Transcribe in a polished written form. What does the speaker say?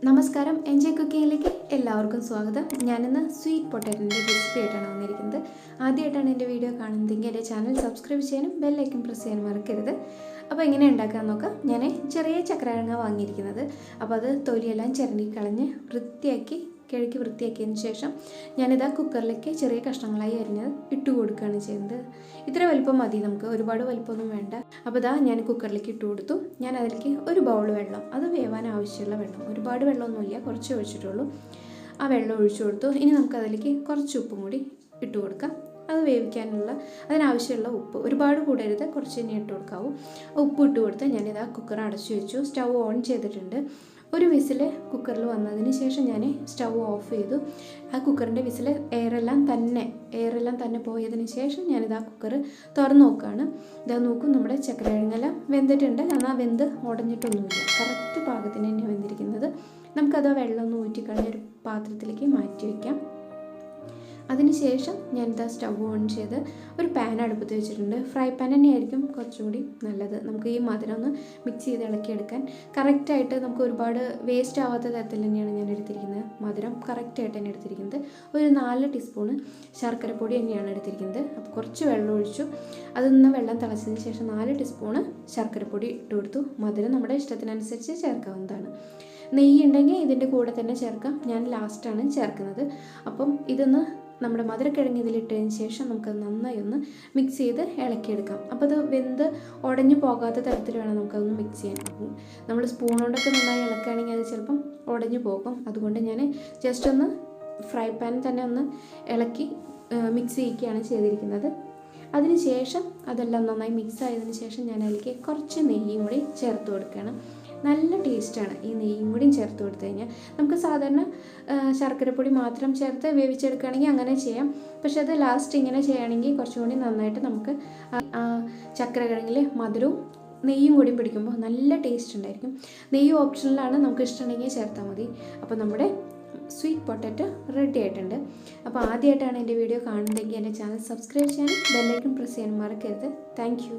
നമസ്കാരം, എൻജോയ് കുക്കിങ്ങിലേക്ക് എല്ലാവർക്കും സ്വാഗതം. ഞാനിന്ന് സ്വീറ്റ് പൊട്ടാറ്റോൻ്റെ റെസിപ്പി ആയിട്ടാണ് വന്നിരിക്കുന്നത്. ആദ്യമായിട്ടാണ് എൻ്റെ വീഡിയോ കാണുന്നതെങ്കിൽ എൻ്റെ ചാനൽ സബ്സ്ക്രൈബ് ചെയ്യാനും ബെല്ലൈക്കൺ പ്രസ് ചെയ്യാനും മറക്കരുത്. അപ്പോൾ എങ്ങനെ ഉണ്ടാക്കാൻ നോക്കാം. ഞാൻ ചെറിയ ചക്രക്കിഴങ്ങ വാങ്ങിയിരിക്കുന്നത്. അപ്പോൾ അത് തൊലിയെല്ലാം ചിരണ്ടി കളഞ്ഞ് കിഴക്കി വൃത്തിയാക്കിയതിന് ശേഷം ഞാനിതാ കുക്കറിലേക്ക് ചെറിയ കഷ്ണങ്ങളായി അരിഞ്ഞത് ഇട്ട് കൊടുക്കുകയാണ് ചെയ്യുന്നത്. ഇത്ര വലിപ്പം മതി, നമുക്ക് ഒരുപാട് വലിപ്പമൊന്നും വേണ്ട. അപ്പോൾ ഇതാ ഞാൻ കുക്കറിലേക്ക് ഇട്ട് കൊടുത്തു. ഞാൻ അതിലേക്ക് ഒരു ബൗൾ വെള്ളം, അത് വേവാൻ ആവശ്യമുള്ള വെള്ളം, ഒരുപാട് വെള്ളമൊന്നുമില്ല, കുറച്ച് ഒഴിച്ചിട്ടുള്ളൂ. ആ വെള്ളം ഒഴിച്ചു കൊടുത്തു. ഇനി നമുക്കതിലേക്ക് കുറച്ച് ഉപ്പും കൂടി ഇട്ട് കൊടുക്കാം. അത് വേവിക്കാനുള്ള അതിനാവശ്യമുള്ള ഉപ്പ്, ഒരുപാട് കൂടരുത്, കുറച്ച് തന്നെ ഇട്ട് കൊടുക്കാവൂ. ഉപ്പ് ഇട്ട് കൊടുത്ത് ഞാനിതാ കുക്കർ അടച്ചു വെച്ചു. സ്റ്റൗ ഓൺ ചെയ്തിട്ടുണ്ട്. ഒരു വിസിൽ കുക്കറിൽ വന്നതിന് ശേഷം ഞാൻ സ്റ്റൗ ഓഫ് ചെയ്തു. ആ കുക്കറിൻ്റെ വിസിൽ എയറെല്ലാം തന്നെ പോയതിന് ശേഷം ഞാനിതാ കുക്കർ തുറന്ന് നോക്കുകയാണ്. ഇതാ നോക്കും, നമ്മുടെ ചക്രക്കിഴങ്ങെല്ലാം വെന്തിട്ടുണ്ട്. എന്നാൽ വെന്ത് ഉടഞ്ഞിട്ടൊന്നുമില്ല, കറക്റ്റ് പാകത്തിന് തന്നെ വെന്തിരിക്കുന്നത്. നമുക്കത് വെള്ളം ഒന്ന് ഊറ്റിക്കളഞ്ഞൊരു പാത്രത്തിലേക്ക് മാറ്റി വയ്ക്കാം. അതിനുശേഷം ഞാനിതാ സ്റ്റവ് ഓൺ ചെയ്ത് ഒരു പാൻ അടുപ്പത്ത് വെച്ചിട്ടുണ്ട്. ഫ്രൈ പാൻ തന്നെയായിരിക്കും കുറച്ചുകൂടി നല്ലത്. നമുക്ക് ഈ മധുരം ഒന്ന് മിക്സ് ചെയ്ത് ഇളക്കിയെടുക്കാൻ കറക്റ്റായിട്ട്, നമുക്ക് ഒരുപാട് വേസ്റ്റ് ആവാത്ത തരത്തിൽ തന്നെയാണ് ഞാൻ എടുത്തിരിക്കുന്നത്. മധുരം കറക്റ്റായിട്ട് തന്നെ എടുത്തിരിക്കുന്നത്. ഒരു 4 ടീസ്പൂണ് ശർക്കരപ്പൊടി തന്നെയാണ് എടുത്തിരിക്കുന്നത്. അപ്പോൾ കുറച്ച് വെള്ളം ഒഴിച്ചു. അതൊന്ന് വെള്ളം തിളച്ചതിന് ശേഷം 4 ടീസ്പൂണ് ശർക്കരപ്പൊടി ഇട്ട് കൊടുത്തു. മധുരം നമ്മുടെ ഇഷ്ടത്തിനനുസരിച്ച് ചേർക്കാവുന്നതാണ്. നെയ്യ് ഉണ്ടെങ്കിൽ ഇതിൻ്റെ കൂടെ തന്നെ ചേർക്കാം. ഞാൻ ലാസ്റ്റാണ് ചേർക്കുന്നത്. അപ്പം ഇതൊന്ന് നമ്മുടെ മധുരക്കിഴങ്ങ് ഇതിലിട്ടതിന് ശേഷം നമുക്കത് നന്നായി ഒന്ന് മിക്സ് ചെയ്ത് ഇളക്കിയെടുക്കാം. അപ്പോൾ അത് വെന്ത് ഉടഞ്ഞു പോകാത്ത തരത്തിൽ വേണം നമുക്കതൊന്ന് മിക്സ് ചെയ്യാൻ. നമ്മൾ സ്പൂൺ കൊണ്ടൊക്കെ നന്നായി ഇളക്കുകയാണെങ്കിൽ അത് ചിലപ്പം ഉടഞ്ഞു പോകും. അതുകൊണ്ട് ഞാൻ ജസ്റ്റ് ഒന്ന് ഫ്രൈ പാൻ തന്നെ ഒന്ന് ഇളക്കി മിക്സ് ചെയ്യിക്കുകയാണ് ചെയ്തിരിക്കുന്നത്. അതിന് ശേഷം അതെല്ലാം നന്നായി മിക്സ് ആയതിനു ശേഷം ഞാൻ അതിലേക്ക് കുറച്ച് നെയ്യും കൂടി ചേർത്ത് കൊടുക്കുകയാണ്. നല്ല ടേസ്റ്റാണ് ഈ നെയ്യും കൂടിയും ചേർത്ത് കൊടുത്തു കഴിഞ്ഞാൽ. നമുക്ക് സാധാരണ ശർക്കരപ്പൊടി മാത്രം ചേർത്ത് വേവിച്ചെടുക്കുകയാണെങ്കിൽ അങ്ങനെ ചെയ്യാം. പക്ഷെ അത് ലാസ്റ്റ് ഇങ്ങനെ ചെയ്യുകയാണെങ്കിൽ കുറച്ചും കൂടി നന്നായിട്ട് നമുക്ക് ചക്രക്കിഴങ്ങിൽ മധുരവും നെയ്യും കൂടി പിടിക്കുമ്പോൾ നല്ല ടേസ്റ്റ് ഉണ്ടായിരിക്കും. നെയ്യ് ഓപ്ഷണലാണ്, നമുക്ക് ഇഷ്ടമുണ്ടെങ്കിൽ ചേർത്താൽ മതി. അപ്പോൾ നമ്മുടെ സ്വീറ്റ് പൊട്ടാറ്റോ റെഡി ആയിട്ടുണ്ട്. അപ്പോൾ ആദ്യമായിട്ടാണ് എൻ്റെ വീഡിയോ കാണുന്നതെങ്കിൽ എൻ്റെ ചാനൽ സബ്സ്ക്രൈബ് ചെയ്യാനും ബെല്ലൈക്കൺ പ്രസ് ചെയ്യാനും മറക്കരുത്. Thank you.